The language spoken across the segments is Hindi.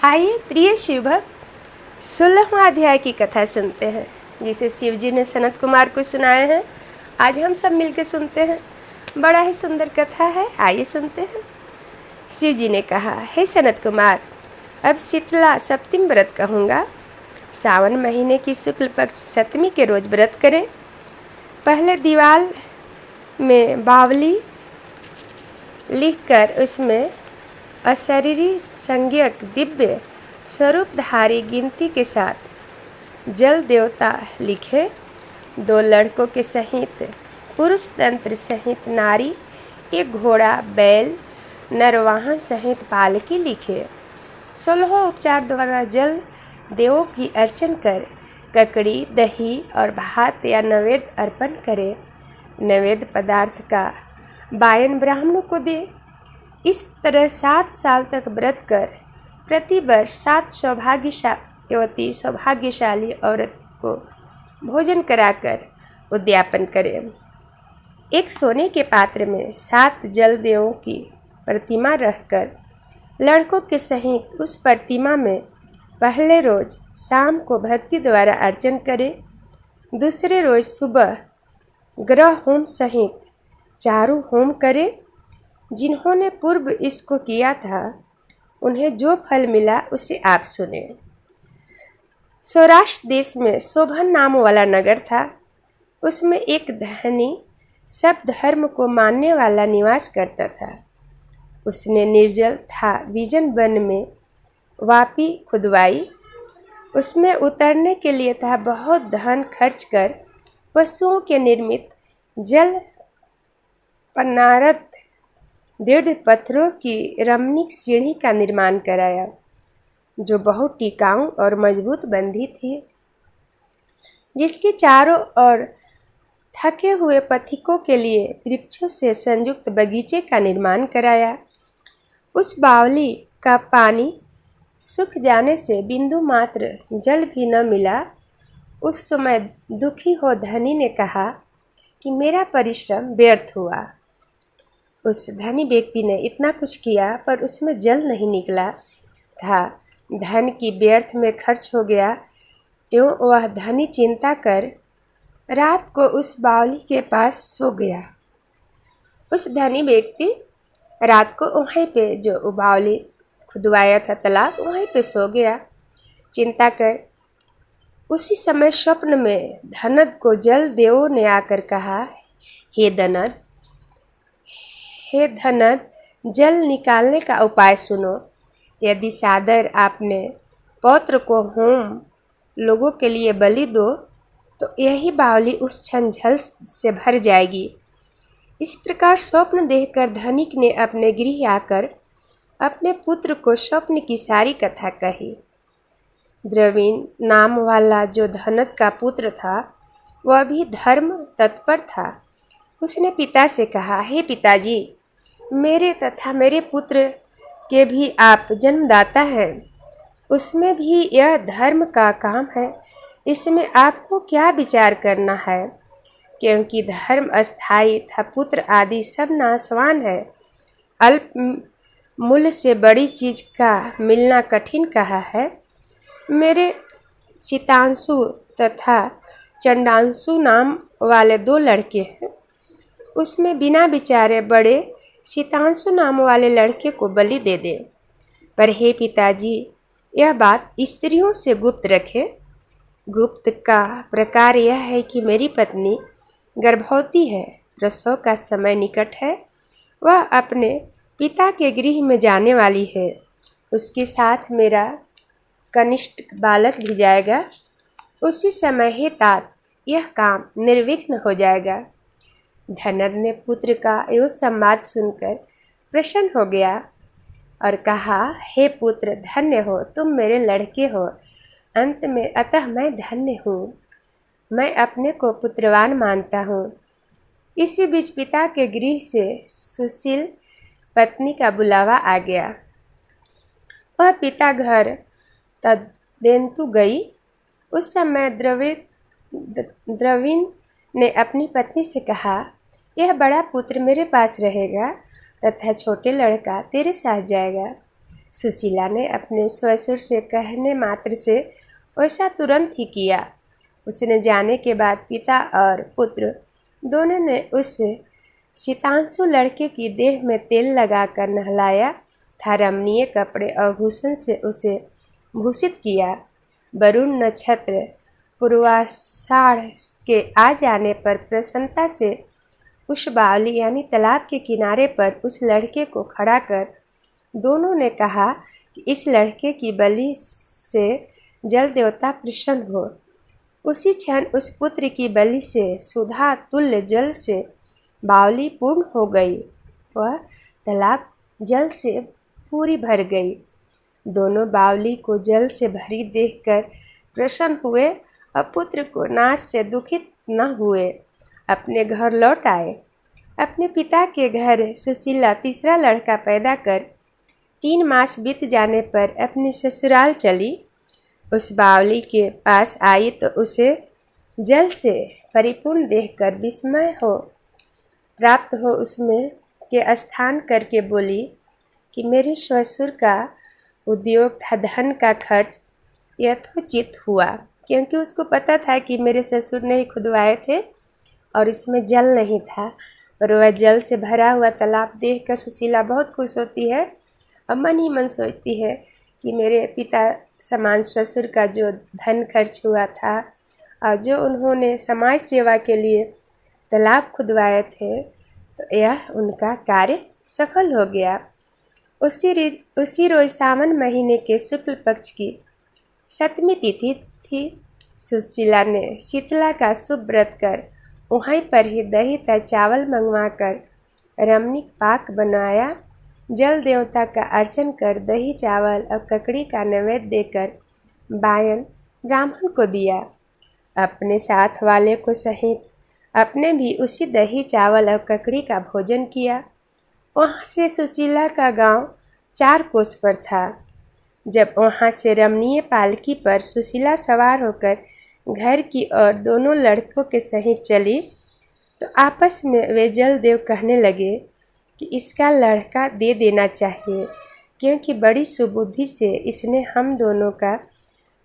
आइए प्रिय शिव भक्त 16वां अध्याय की कथा सुनते हैं जिसे शिव जी ने सनत कुमार को सुनाए हैं। आज हम सब मिलकर सुनते हैं। बड़ा ही सुंदर कथा है, आइए सुनते हैं। शिव जी ने कहा, हे सनत कुमार, अब शीतला सप्तमी व्रत कहूँगा। सावन महीने की शुक्ल पक्ष सप्तमी के रोज व्रत करें। पहले दीवाल में बावली लिखकर उसमें अशरीरी संज्ञक दिव्य स्वरूपधारी गिनती के साथ जल देवता लिखे। 2 लड़कों के सहित पुरुष तंत्र सहित नारी, एक घोड़ा, बैल, नरवाहन सहित पालकी लिखे। 16 उपचार द्वारा जल देवों की अर्चन कर ककड़ी, दही और भात या नैवेद्य अर्पण करे। नैवेद्य पदार्थ का वायन ब्राह्मणों को दे। इस तरह 7 साल तक व्रत कर प्रति वर्ष 7 सौभाग्यशाली औरत को भोजन कराकर उद्यापन करें। एक सोने के पात्र में 7 जल देवों की प्रतिमा रखकर लड़कों के सहित उस प्रतिमा में पहले रोज शाम को भक्ति द्वारा अर्चन करे। दूसरे रोज सुबह ग्रह होम सहित चारु होम करे। जिन्होंने पूर्व इसको किया था उन्हें जो फल मिला उसे आप सुने। सौराष्ट्र देश में शोभन नाम वाला नगर था। उसमें एक धनी सब धर्म को मानने वाला निवास करता था। उसने निर्जल था विजन वन में वापी खुदवाई। उसमें उतरने के लिए था बहुत धन खर्च कर पशुओं के निर्मित जल पन्नारत 1.5 पत्थरों की रमणीक सीढ़ी का निर्माण कराया, जो बहुत टिकाऊ और मजबूत बंधी थी, जिसके चारों ओर थके हुए पथिकों के लिए वृक्षों से संयुक्त बगीचे का निर्माण कराया। उस बावली का पानी सूख जाने से बिंदु मात्र जल भी न मिला। उस समय दुखी हो धनी ने कहा कि मेरा परिश्रम व्यर्थ हुआ। उस धनी व्यक्ति ने इतना कुछ किया पर उसमें जल नहीं निकला था। धन की व्यर्थ में खर्च हो गया। यूँ वह धनी चिंता कर रात को उस बावली के पास सो गया। उस धनी व्यक्ति रात को वहीं पे जो बावली खुदवाया था तालाब, वहीं पे सो गया चिंता कर। उसी समय स्वप्न में धनद को जल देवों ने आकर कहा, हे धनद, जल निकालने का उपाय सुनो। यदि सादर आपने पौत्र को होम लोगों के लिए बलि दो तो यही बावली उस क्षण जल से भर जाएगी। इस प्रकार स्वप्न देखकर धनिक ने अपने गृह आकर अपने पुत्र को स्वप्न की सारी कथा कही। द्रविण नाम वाला जो धनद का पुत्र था वह भी धर्म तत्पर था। उसने पिता से कहा, हे पिताजी, मेरे तथा मेरे पुत्र के भी आप जन्मदाता हैं। उसमें भी यह धर्म का काम है। इसमें आपको क्या विचार करना है, क्योंकि धर्म अस्थायी था, पुत्र आदि सब नाशवान है। अल्प मूल्य से बड़ी चीज का मिलना कठिन कहा है। मेरे शीतांशु तथा चंडांशु नाम वाले 2 लड़के हैं। उसमें बिना विचारे बड़े शीतांशु नाम वाले लड़के को बलि दे दे। पर हे पिताजी, यह बात स्त्रियों से गुप्त रखें। गुप्त का प्रकार यह है कि मेरी पत्नी गर्भवती है, प्रसव का समय निकट है, वह अपने पिता के गृह में जाने वाली है। उसके साथ मेरा कनिष्ठ बालक भी जाएगा। उसी समय हे तात, यह काम निर्विघ्न हो जाएगा। धनद ने पुत्र का यह संवाद सुनकर प्रसन्न हो गया और कहा, हे पुत्र, धन्य हो तुम, मेरे लड़के हो अंत में, अतः मैं धन्य हूँ। मैं अपने को पुत्रवान मानता हूँ। इसी बीच पिता के गृह से सुशील पत्नी का बुलावा आ गया। वह पिता घर तदेंतु गई। उस समय द्रविण ने अपनी पत्नी से कहा, यह बड़ा पुत्र मेरे पास रहेगा तथा छोटे लड़का तेरे साथ जाएगा। सुशीला ने अपने ससुर से कहने मात्र से वैसा तुरंत ही किया। उसने जाने के बाद पिता और पुत्र दोनों ने उस शीतांशु लड़के की देह में तेल लगाकर नहलाया था, रमणीय कपड़े और भूषण से उसे भूषित किया। वरुण नक्षत्र पूर्वाषाढ़ के आ जाने पर प्रसन्नता से उस बावली यानी तालाब के किनारे पर उस लड़के को खड़ा कर दोनों ने कहा कि इस लड़के की बलि से जल देवता प्रसन्न हो। उसी क्षण उस पुत्र की बलि से सुधा तुल्य जल से बावली पूर्ण हो गई। वह तालाब जल से पूरी भर गई। दोनों बावली को जल से भरी देखकर प्रसन्न हुए और पुत्र को नाश से दुखित न हुए अपने घर लौट आए। अपने पिता के घर सुशीला तीसरा लड़का पैदा कर 3 मास बीत जाने पर अपनी ससुराल चली। उस बावली के पास आई तो उसे जल से परिपूर्ण देखकर विस्मय हो प्राप्त हो उसमें के स्थान करके बोली कि मेरे ससुर का उद्योग था, धन का खर्च यथोचित हुआ, क्योंकि उसको पता था कि मेरे ससुर ने ही खुदवाए थे और इसमें जल नहीं था। पर वह जल से भरा हुआ तालाब देखकर सुशीला बहुत खुश होती है और मन ही मन सोचती है कि मेरे पिता समान ससुर का जो धन खर्च हुआ था और जो उन्होंने समाज सेवा के लिए तालाब खुदवाए थे, तो यह उनका कार्य सफल हो गया। उसी रोज सावन महीने के शुक्ल पक्ष की 7वीं तिथि थी। सुशीला ने शीतला का शुभ व्रत कर वहीं पर ही दही तथा चावल मंगवाकर रमणीक पाक बनाया। जल देवता का अर्चन कर दही चावल और ककड़ी का नैवेद्य देकर बायन ब्राह्मण को दिया। अपने साथ वाले को सहित अपने भी उसी दही चावल और ककड़ी का भोजन किया। वहाँ से सुशीला का गांव 4 कोस पर था। जब वहाँ से रमणीय पालकी पर सुशीला सवार होकर घर की ओर दोनों लड़कों के सहित चली, तो आपस में वे जलदेव कहने लगे कि इसका लड़का दे देना चाहिए, क्योंकि बड़ी सुबुद्धि से इसने हम दोनों का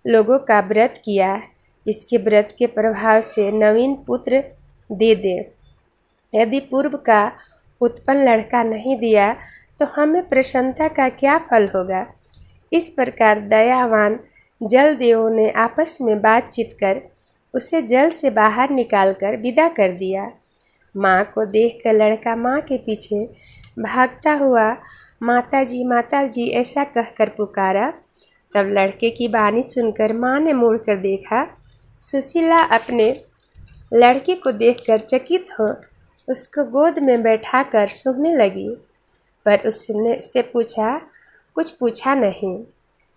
लोगों का व्रत किया। इसके व्रत के प्रभाव से नवीन पुत्र दे दे। यदि पूर्व का उत्पन्न लड़का नहीं दिया तो हमें प्रसन्नता का क्या फल होगा। इस प्रकार दयावान जल देवों ने आपस में बातचीत कर उसे जल से बाहर निकालकर विदा कर दिया। माँ को देखकर लड़का माँ के पीछे भागता हुआ माता जी ऐसा कहकर पुकारा। तब लड़के की वाणी सुनकर माँ ने मुड़कर देखा। सुशीला अपने लड़के को देखकर चकित हो उसको गोद में बैठाकर सूंघने लगी, पर उसने से कुछ पूछा नहीं।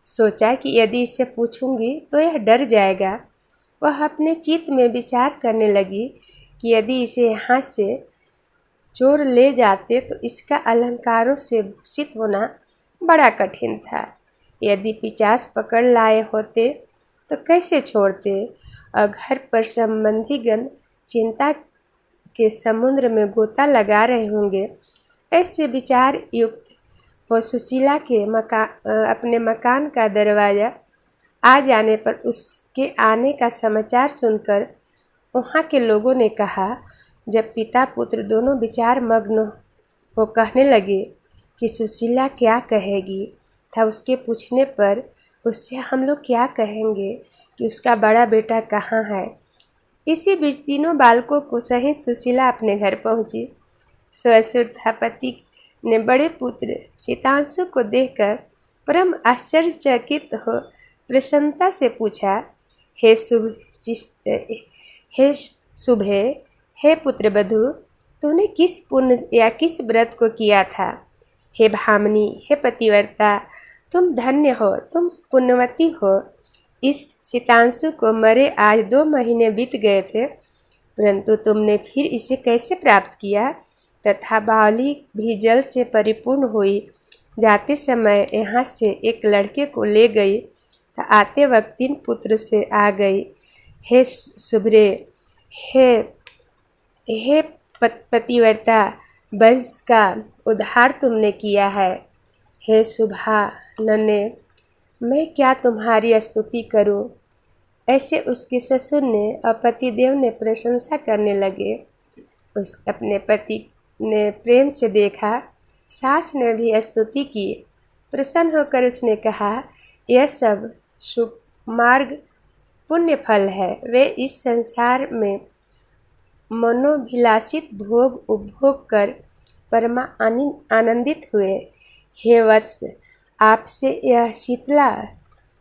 सोचा कि यदि इससे पूछूंगी तो यह डर जाएगा। वह अपने चित्त में विचार करने लगी कि यदि इसे यहाँ से चोर ले जाते तो इसका अलंकारों से भूषित होना बड़ा कठिन था। यदि पिशाच पकड़ लाए होते तो कैसे छोड़ते, और घर पर संबंधीगण चिंता के समुद्र में गोता लगा रहे होंगे। ऐसे विचार युक्त हो सुशीला के अपने मकान का दरवाज़ा आ जाने पर उसके आने का समाचार सुनकर वहाँ के लोगों ने कहा। जब पिता पुत्र दोनों विचार मग्न हो कहने लगे कि सुशीला क्या कहेगी, था उसके पूछने पर उससे हम लोग क्या कहेंगे कि उसका बड़ा बेटा कहाँ है। इसी बीच तीनों बालकों को सहित सुशीला अपने घर पहुंची। ससुर था पति ने बड़े पुत्र शीतांशु को देखकर परम आश्चर्यचकित हो प्रसन्नता से पूछा, हे शुभे, हे पुत्र बधू, तूने किस पुण्य या किस व्रत को किया था। हे भामिनी, हे पतिव्रता, तुम धन्य हो, तुम पुण्यवती हो। इस शीतांशु को मरे आज 2 महीने बीत गए थे, परंतु तुमने फिर इसे कैसे प्राप्त किया। तथा बावली भी जल से परिपूर्ण हुई। जाते समय यहाँ से एक लड़के को ले गई, तो आते वक्त 3 पुत्र से आ गई। हे शुभ्रे, हे पतिव्रता, वंश का उद्धार तुमने किया है। हे शुभा, नन्हे, मैं क्या तुम्हारी स्तुति करूं। ऐसे उसके ससुर ने और पतिदेव ने प्रशंसा करने लगे। उस अपने पति ने प्रेम से देखा, सास ने भी स्तुति की। प्रसन्न होकर उसने कहा, यह सब शुभ मार्ग पुण्य फल है। वे इस संसार में मनोभिलाषित भोग उपभोग कर परमा आनंदित हुए। हे वत्स, आपसे यह शीतला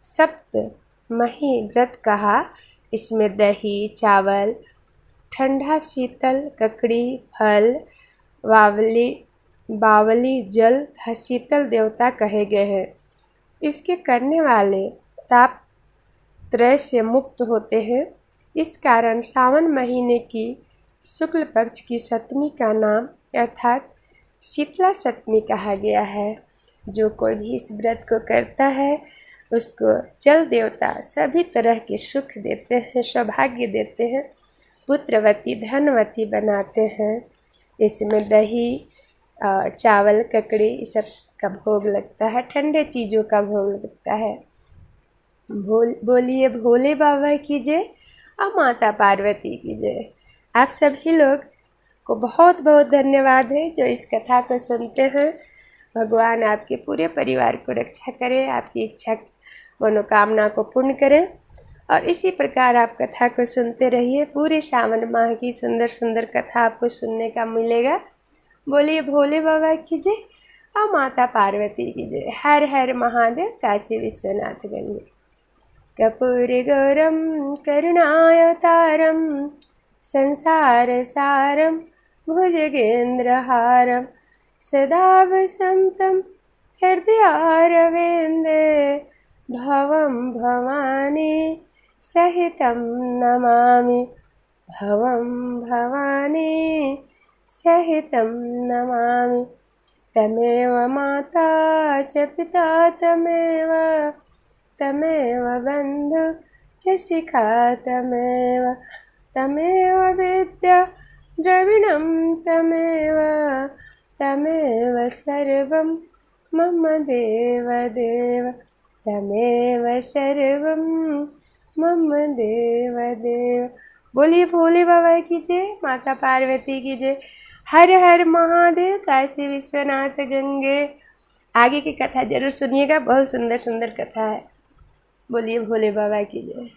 सप्तमही व्रत कहा। इसमें दही, चावल, ठंडा शीतल ककड़ी, फल, बावली जल तथा शीतल देवता कहे गए हैं। इसके करने वाले ताप त्रय से मुक्त होते हैं। इस कारण सावन महीने की शुक्ल पक्ष की सप्तमी का नाम अर्थात शीतला सप्तमी कहा गया है। जो कोई भी इस व्रत को करता है उसको जल देवता सभी तरह के सुख देते हैं, सौभाग्य देते हैं, पुत्रवती धनवती बनाते हैं। इसमें दही और चावल, ककड़ी ये सब का भोग लगता है, ठंडे चीज़ों का भोग लगता है। बोलिए भोले बाबा की जय और माता पार्वती की जय। आप सभी लोग को बहुत बहुत धन्यवाद है जो इस कथा को सुनते हैं। भगवान आपके पूरे परिवार को रक्षा करें, आपकी इच्छा मनोकामना को पूर्ण करें और इसी प्रकार आप कथा को सुनते रहिए। पूरे सावन माह की सुंदर सुंदर कथा आपको सुनने का मिलेगा। बोलिए भोले बाबा की जय और माता पार्वती की जय। हर हर महादेव। काशी विश्वनाथ गंगे। कर्पूरगौरं करुणावतारं संसारसारं भुजगेन्द्रहारं सदा वसन्तं हृदयारविन्दे भवं भवानी सहितं नमामि। भवं भवानी सहितं नमामि। तमेव माता च पिता तमेव बन्धु च शिखा तमेव विद्या द्रविणं तमेव सर्वं मम देव तमेव सर्वं मम देव। बोलिए भोले बाबा की जय, माता पार्वती की जय। हर हर महादेव। काशी विश्वनाथ गंगे। आगे की कथा जरूर सुनिएगा, बहुत सुंदर सुंदर कथा है। बोलिए भोले बाबा की जय।